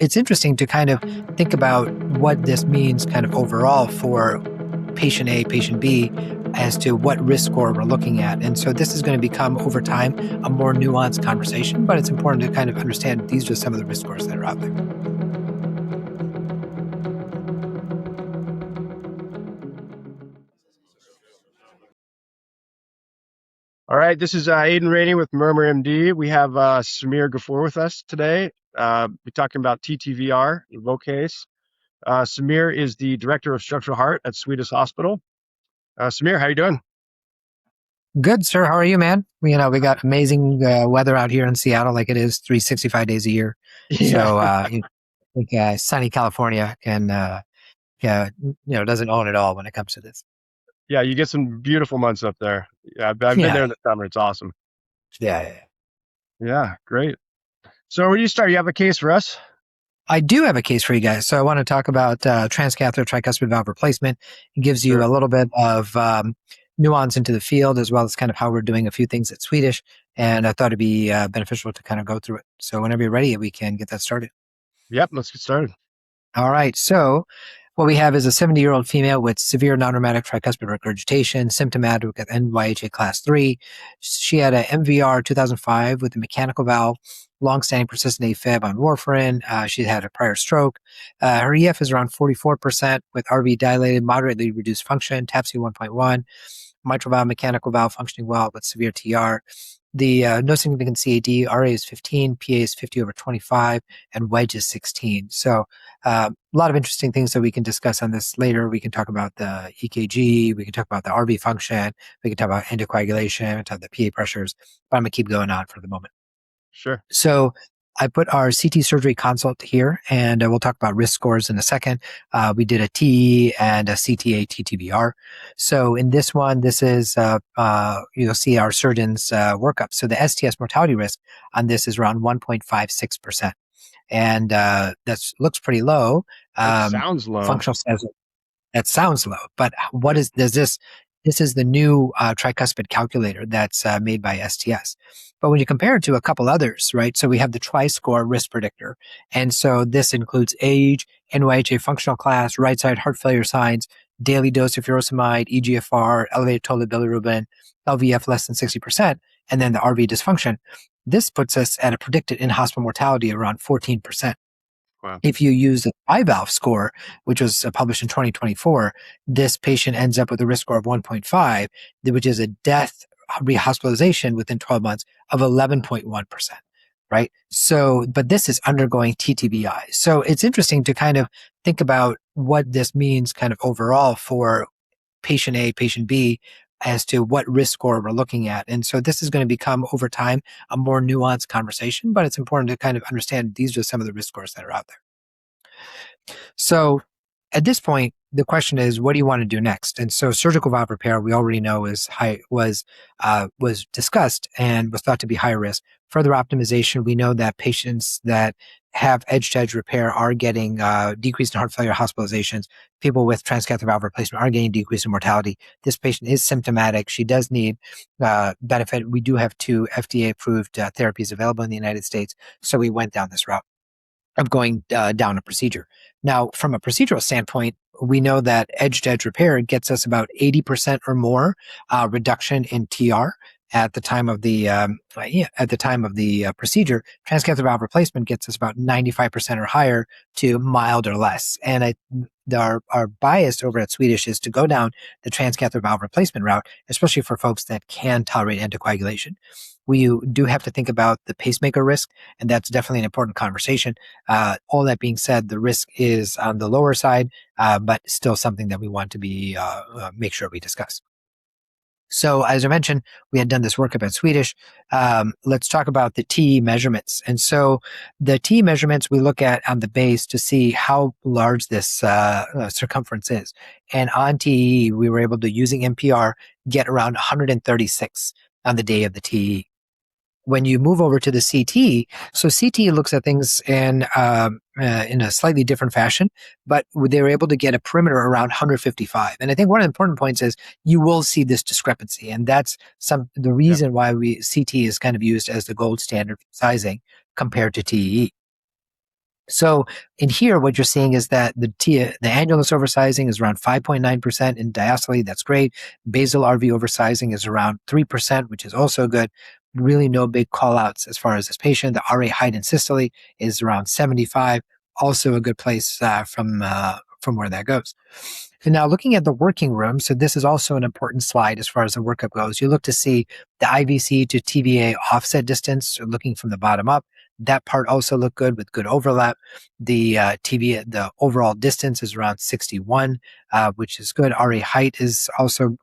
it's interesting to kind of think about what this means kind of overall for patient A, patient B, as to what risk score we're looking at. And so this is going to become over time a more nuanced conversation, but it's important to kind of understand these are some of the risk scores that are out there. All right, this is Aidan Raney with MurmurMD. We have Gafoor with us today. We're talking about TTVR, low case. Samir is the Director of Structural Heart at Swedish Hospital. Samir, how you doing? Good, sir. How are you, man? We got amazing weather out here in Seattle, like it is 365 days a year. Yeah. So sunny California doesn't own it all when it comes to this. Yeah, you get some beautiful months up there. Yeah, I've been there in the summer. It's awesome. Yeah. Yeah, great. So where do you start? You have a case for us? I do have a case for you guys. So I want to talk about transcatheter tricuspid valve replacement. It gives you a little bit of nuance into the field, as well as kind of how we're doing a few things at Swedish. And I thought it'd be beneficial to kind of go through it. So whenever you're ready, we can get that started. Yep, let's get started. All right. So what we have is a 70-year-old female with severe non-rheumatic tricuspid regurgitation, symptomatic with NYHA class 3. She had a MVR 2005 with a mechanical valve, long-standing persistent AFib on warfarin. She had a prior stroke. Her EF is around 44% with RV dilated, moderately reduced function, TAPSE 1.1, mitral valve, mechanical valve functioning well with severe TR. The no significant CAD, RA is 15, PA is 50/25, and wedge is 16. So a lot of interesting things that we can discuss on this later. We can talk about the EKG, we can talk about the RV function, we can talk about anticoagulation, talk about the PA pressures, but I'm going to keep going on for the moment. Sure. So I put our CT surgery consult here, and we'll talk about risk scores in a second. We did a TE and a CTA TTVR. So in this one, this is, you'll see our surgeon's workup. So the STS mortality risk on this is around 1.56%. And that looks pretty low. That sounds low. Functional says that sounds low, but what is, this is the new tricuspid calculator that's made by STS. But when you compare it to a couple others, right? So we have the TRI-score risk predictor. And so this includes age, NYHA functional class, right side heart failure signs, daily dose of furosemide, EGFR, elevated total bilirubin, LVF less than 60%, and then the RV dysfunction. This puts us at a predicted in-hospital mortality around 14%. Wow. If you use the IVALV score, which was published in 2024, this patient ends up with a risk score of 1.5, which is a death rehospitalization within 12 months of 11.1%, right? So, but this is undergoing TTVI. So it's interesting to kind of think about what this means kind of overall for patient A, patient B, as to what risk score we're looking at. And so this is going to become over time a more nuanced conversation, but it's important to kind of understand these are some of the risk scores that are out there. So at this point, the question is, what do you want to do next? And so surgical valve repair, we already know was discussed and was thought to be high risk. Further optimization, we know that patients that have edge-to-edge repair are getting decreased in heart failure hospitalizations. People with transcatheter valve replacement are getting decreased in mortality. This patient is symptomatic. She does need benefit. We do have 2 FDA-approved therapies available in the United States, so we went down this route of going down a procedure. Now, from a procedural standpoint, we know that edge-to-edge repair gets us about 80% or more reduction in TR at the time of the procedure. Transcatheter valve replacement gets us about 95% or higher to mild or less. And our bias over at Swedish is to go down the transcatheter valve replacement route, especially for folks that can tolerate anticoagulation. We do have to think about the pacemaker risk, and that's definitely an important conversation. All that being said, the risk is on the lower side, but still something that we want to be make sure we discuss. So as I mentioned, we had done this workup at Swedish. Let's talk about the TE measurements. And so the TE measurements we look at on the base to see how large this circumference is. And on TE, we were able to, using NPR, get around 136 on the day of the TE. When you move over to the CT, so CT looks at things in a slightly different fashion, but they were able to get a perimeter around 155. And I think one of the important points is you will see this discrepancy, and that's the reason why CT is kind of used as the gold standard for sizing compared to TEE. So in here, what you're seeing is that the annulus oversizing is around 5.9% in diastole. That's great. Basal RV oversizing is around 3%, which is also good. Really no big call outs as far as this patient. The RA height in systole is around 75. Also a good place from where that goes. And now looking at the working room, so this is also an important slide as far as the workup goes. You look to see the IVC to TVA offset distance, so looking from the bottom up. That part also looked good with good overlap. The the overall distance is around 61, which is good. RA height is also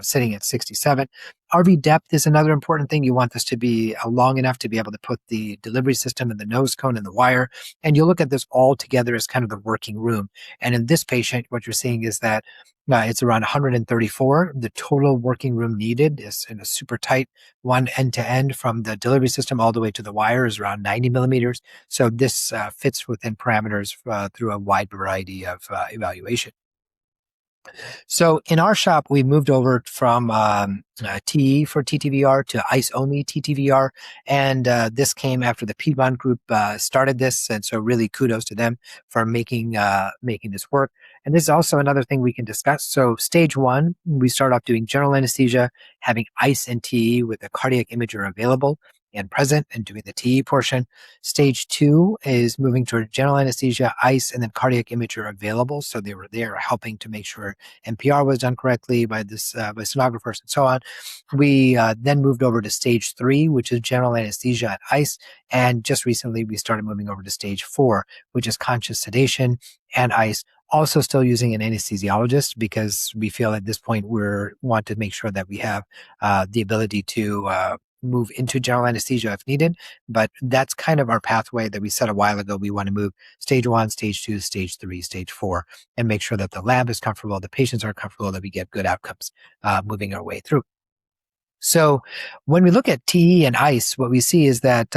sitting at 67. RV depth is another important thing. You want this to be long enough to be able to put the delivery system and the nose cone and the wire. And you look at this all together as kind of the working room. And in this patient, what you're seeing is that it's around 134. The total working room needed is in a super tight one end to end from the delivery system all the way to the wire is around 90 millimeters. So this fits within parameters through a wide variety of evaluation. So in our shop, we moved over from TE for TTVR to ICE-only TTVR. And this came after the Piedmont group started this. And so really kudos to them for making this work. And this is also another thing we can discuss. So stage one, we start off doing general anesthesia, having ICE and TE with a cardiac imager available and present and doing the TE portion. Stage two is moving toward general anesthesia, ICE, and then cardiac imager available. So they were there helping to make sure NPR was done correctly by by sonographers and so on. We then moved over to stage three, which is general anesthesia and ICE. And just recently, we started moving over to stage four, which is conscious sedation and ICE. Also still using an anesthesiologist because we feel at this point we want to make sure that we have the ability to move into general anesthesia if needed. But that's kind of our pathway that we set a while ago. We want to move stage one, stage two, stage three, stage four, and make sure that the lab is comfortable, the patients are comfortable, that we get good outcomes moving our way through. So when we look at TE and ICE, what we see is that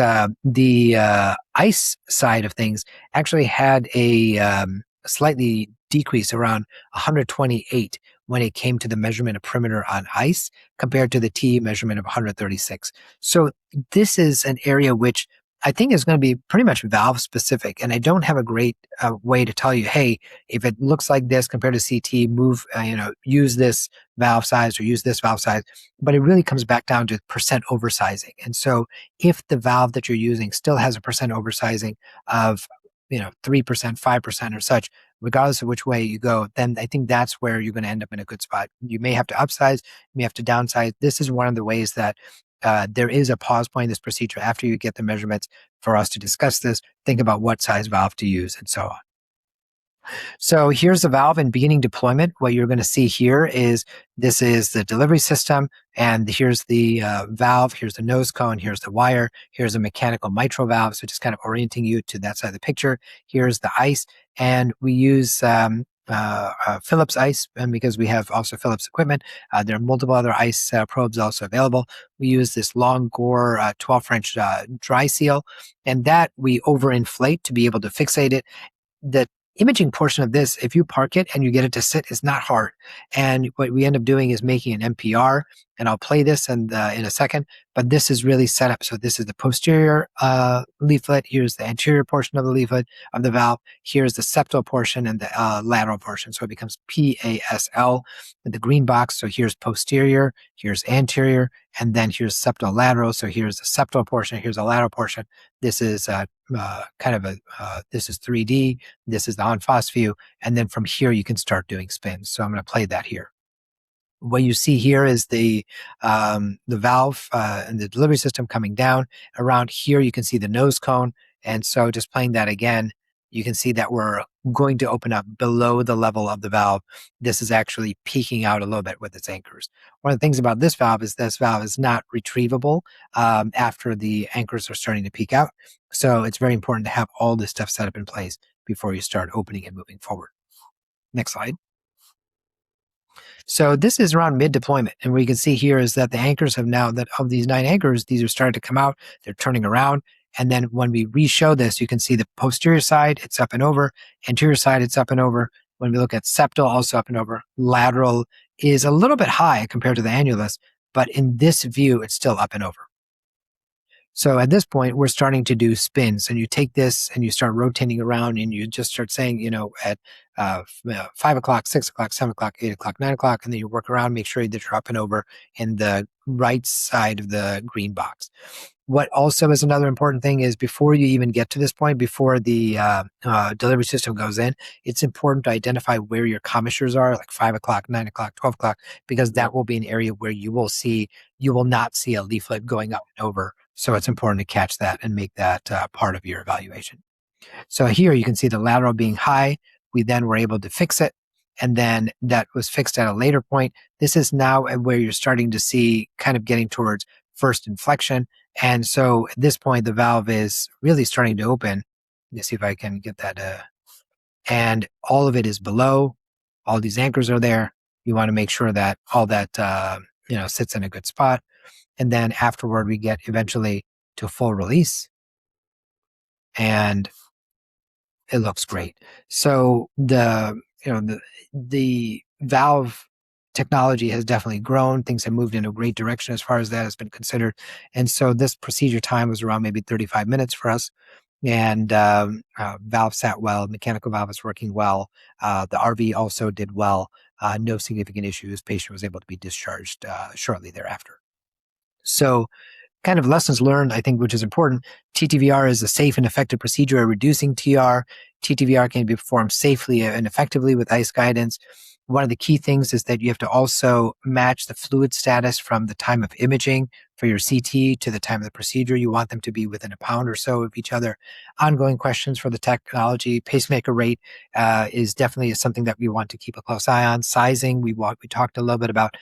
the ICE side of things actually had a slightly decrease around 128 when it came to the measurement of perimeter on ICE compared to the TE measurement of 136. So this is an area which I think is going to be pretty much valve specific. And I don't have a great way to tell you, hey, if it looks like this compared to CT, use this valve size or use this valve size. But it really comes back down to percent oversizing. And so if the valve that you're using still has a percent oversizing of 3%, 5% or such, regardless of which way you go, then I think that's where you're going to end up in a good spot. You may have to upsize, you may have to downsize. This is one of the ways that there is a pause point in this procedure after you get the measurements for us to discuss this, think about what size valve to use and so on. So here's the valve in beginning deployment. What you're going to see here is this is the delivery system, and here's the valve, here's the nose cone, here's the wire, here's a mechanical mitral valve, so just kind of orienting you to that side of the picture. Here's the ICE, and we use Philips ICE, and because we have also Philips equipment, there are multiple other ICE probes also available. We use this long gore 12 French dry seal, and that we overinflate to be able to fixate it. The imaging portion of this, if you park it and you get it to sit, is not hard. And what we end up doing is making an NPR, and I'll play this in a second, but this is really set up. So this is the posterior leaflet. Here's the anterior portion of the leaflet of the valve. Here's the septal portion and the lateral portion. So it becomes PASL with the green box. So here's posterior, here's anterior, and then here's septal lateral. So here's the septal portion, here's the lateral portion. This is this is 3D. This is the on-FOSS view. And then from here, you can start doing spins. So I'm going to play that here. What you see here is the valve and the delivery system coming down. Around here, you can see the nose cone. And so just playing that again, you can see that we're going to open up below the level of the valve. This is actually peeking out a little bit with its anchors. One of the things about this valve is not retrievable after the anchors are starting to peek out. So it's very important to have all this stuff set up in place before you start opening and moving forward. Next slide. So this is around mid-deployment. And what you can see here is that the anchors have now, that of these 9 anchors, these are starting to come out. They're turning around. And then when we re-show this, you can see the posterior side, it's up and over. Anterior side, it's up and over. When we look at septal, also up and over. Lateral is a little bit high compared to the annulus, but in this view, it's still up and over. So at this point, we're starting to do spins, and you take this and you start rotating around, and you just start saying, at 5 o'clock, 6 o'clock, 7 o'clock, 8 o'clock, 9 o'clock, and then you work around, make sure that you're up and over in the right side of the green box. What also is another important thing is before you even get to this point, before the delivery system goes in, it's important to identify where your commissures are, like 5 o'clock, 9 o'clock, 12 o'clock, because that will be an area where you will not see a leaflet going up and over. So it's important to catch that and make that part of your evaluation. So here you can see the lateral being high. We then were able to fix it. And then that was fixed at a later point. This is now where you're starting to see kind of getting towards first inflection. And so at this point, the valve is really starting to open. Let me see if I can get that. And all of it is below. All these anchors are there. You want to make sure that all that, sits in a good spot. And then afterward, we get eventually to full release. And it looks great. So the valve technology has definitely grown. Things have moved in a great direction as far as that has been considered. And so this procedure time was around maybe 35 minutes for us. And valve sat well, mechanical valve is working well. The RV also did well. No significant issues. Patient was able to be discharged shortly thereafter. So kind of lessons learned, I think, which is important. TTVR is a safe and effective procedure at reducing TR. TTVR can be performed safely and effectively with ICE guidance. One of the key things is that you have to also match the fluid status from the time of imaging for your CT to the time of the procedure. You want them to be within a pound or so of each other. Ongoing questions for the technology. Pacemaker rate is definitely something that we want to keep a close eye on. Sizing, we talked a little bit about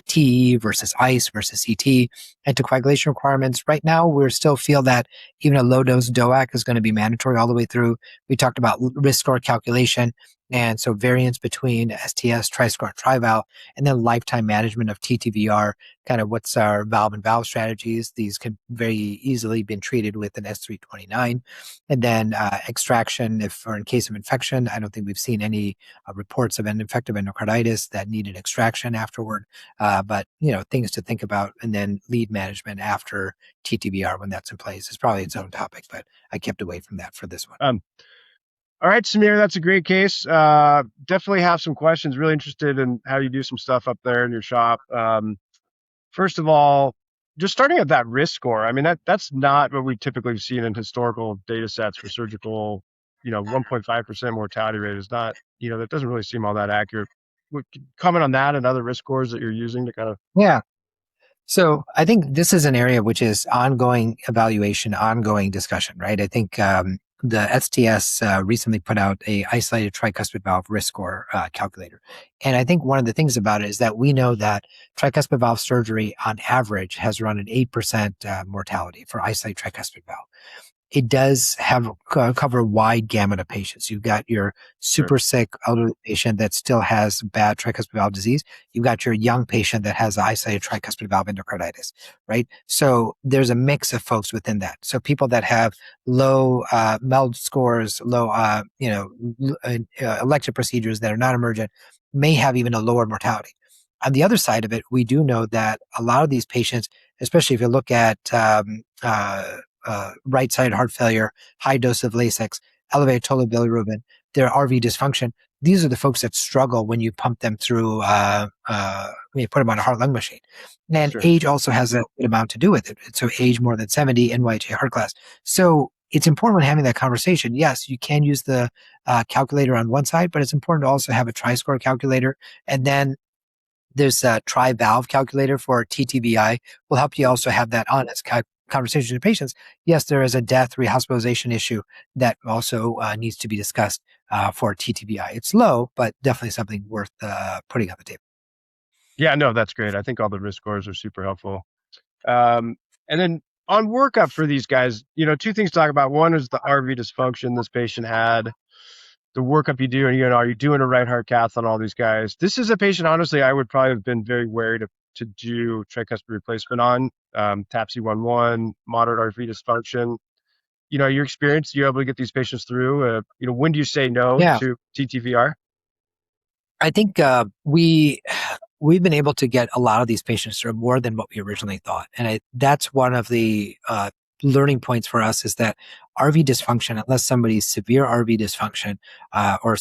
TE versus ICE versus CT. Anticoagulation requirements. Right now, we still feel that even a low-dose DOAC is going to be mandatory all the way through. We talked about risk score calculation. And so variance between STS, TriScore, and TriValve, and then lifetime management of TTVR, kind of what's our valve and valve strategies. These can very easily be treated with an S329. And then extraction, in case of infection. I don't think we've seen any reports of an infective endocarditis that needed extraction afterward. But, things to think about. And then lead management after TTVR when that's in place is probably its own topic, but I kept away from that for this one. All right, Samir, that's a great case. Definitely have some questions. Really interested in how you do some stuff up there in your shop. First of all, just starting at that risk score. I mean, that's not what we typically see in historical data sets for surgical. 1.5% mortality rate is not. That doesn't really seem all that accurate. Comment on that and other risk scores that you're using to kind of. Yeah. So I think this is an area which is ongoing evaluation, ongoing discussion, right? I think the STS recently put out a isolated tricuspid valve risk score calculator. And I think one of the things about it is that we know that tricuspid valve surgery on average has run an 8% mortality for isolated tricuspid valve. It does cover a wide gamut of patients. You've got your super sick elderly patient that still has bad tricuspid valve disease. You've got your young patient that has isolated tricuspid valve endocarditis, right? So there's a mix of folks within that. So people that have low MELD scores, low elective procedures that are not emergent may have even a lower mortality. On the other side of it, we do know that a lot of these patients, especially if you look at right-sided heart failure, high dose of Lasix, elevated total bilirubin, their RV dysfunction. These are the folks that struggle when you pump them through, when you put them on a heart-lung machine. And age also has a good amount to do with it. So age more than 70, NYHA heart class. So it's important when having that conversation. Yes, you can use the calculator on one side, but it's important to also have a TriScore calculator. And then there's a TriValve calculator for TTVI. Will help you also have that honest conversation with patients. Yes, there is a death rehospitalization issue that also needs to be discussed for TTVI. It's low, but definitely something worth putting on the table. Yeah, no, that's great. I think all the risk scores are super helpful. And then on workup for these guys, two things to talk about. One is the RV dysfunction this patient had. The workup you do, and are you doing a right heart cath on all these guys? This is a patient, honestly, I would probably have been very wary to do tricuspid replacement on. TAPSE 1-1, moderate RV dysfunction. Your experience, you're able to get these patients through. When do you say no to TTVR? I think we've been able to get a lot of these patients through more than what we originally thought, and that's one of the learning points for us is that RV dysfunction, unless somebody's severe RV dysfunction or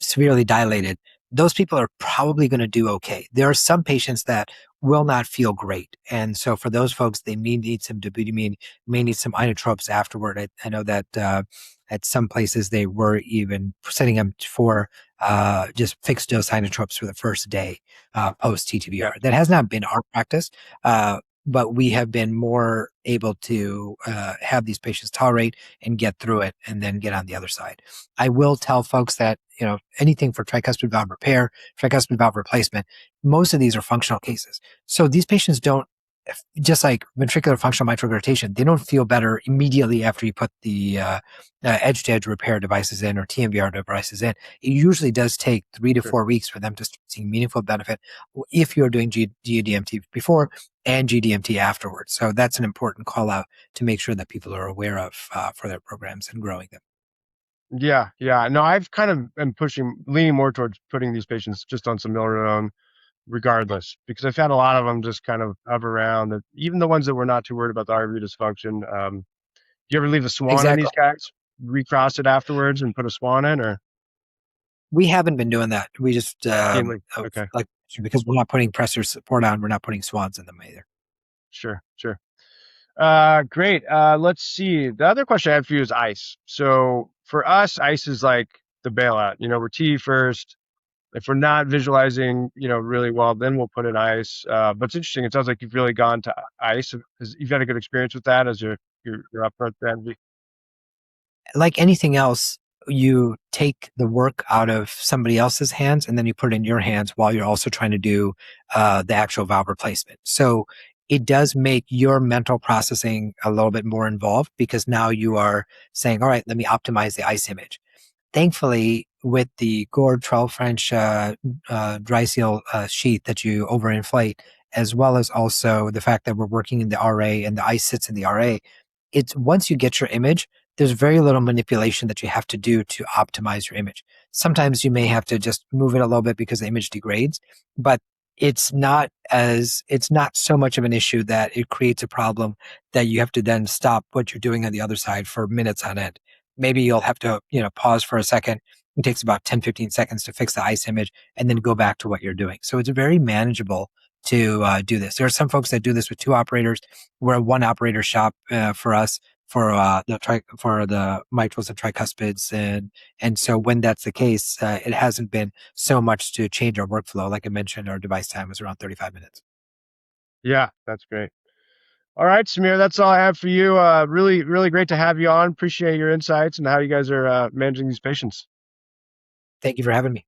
severely dilated, those people are probably going to do okay. There are some patients that will not feel great. And so for those folks, they may need some dobutamine, may need some inotropes afterward. I know that at some places they were even setting them for just fixed dose inotropes for the first day post TTVR. That has not been our practice, but we have been more able to have these patients tolerate and get through it and then get on the other side. I will tell folks that, anything for tricuspid valve repair, tricuspid valve replacement, most of these are functional cases. So these patients don't, just like ventricular functional mitral regurgitation, they don't feel better immediately after you put the edge-to-edge repair devices in or TMVR devices in. It usually does take 3 to 4 weeks for them to start seeing meaningful benefit if you're doing GDMT before and GDMT afterwards. So that's an important call out to make sure that people are aware of for their programs and growing them. Yeah. No, I've kind of been leaning more towards putting these patients just on some milrinone regardless, because I've had a lot of them just kind of hover around, even the ones that were not too worried about the RV dysfunction. Do you ever leave a Swan on Exactly. these guys, recross it afterwards and put a Swan in, or? We haven't been doing that. We just, Okay. like, because we're not putting pressor support on, we're not putting Swans in them either. Sure. Great. Let's see. The other question I have for you is ICE. So for us, ICE is like the bailout. We're TE first. If we're not visualizing, really well, then we'll put in ICE. But it's interesting. It sounds like you've really gone to ICE. You've had a good experience with that as your upfront strategy. Like anything else, you take the work out of somebody else's hands and then you put it in your hands while you're also trying to do the actual valve replacement. So it does make your mental processing a little bit more involved because now you are saying, all right, let me optimize the ICE image. Thankfully, with the Gord 12 French dry seal sheath that you overinflate, as well as also the fact that we're working in the RA and the ICE sits in the RA, it's once you get your image, there's very little manipulation that you have to do to optimize your image. Sometimes you may have to just move it a little bit because the image degrades, but it's not so much of an issue that it creates a problem that you have to then stop what you're doing on the other side for minutes on end. Maybe you'll have to, pause for a second. It takes about 10, 15 seconds to fix the ICE image and then go back to what you're doing. So it's very manageable to do this. There are some folks that do this with 2 operators. We're a 1 operator shop for us for the mitrals and tricuspids. And so when that's the case, it hasn't been so much to change our workflow. Like I mentioned, our device time was around 35 minutes. Yeah, that's great. All right, Samir, that's all I have for you. Really, really great to have you on. Appreciate your insights and how you guys are managing these patients. Thank you for having me.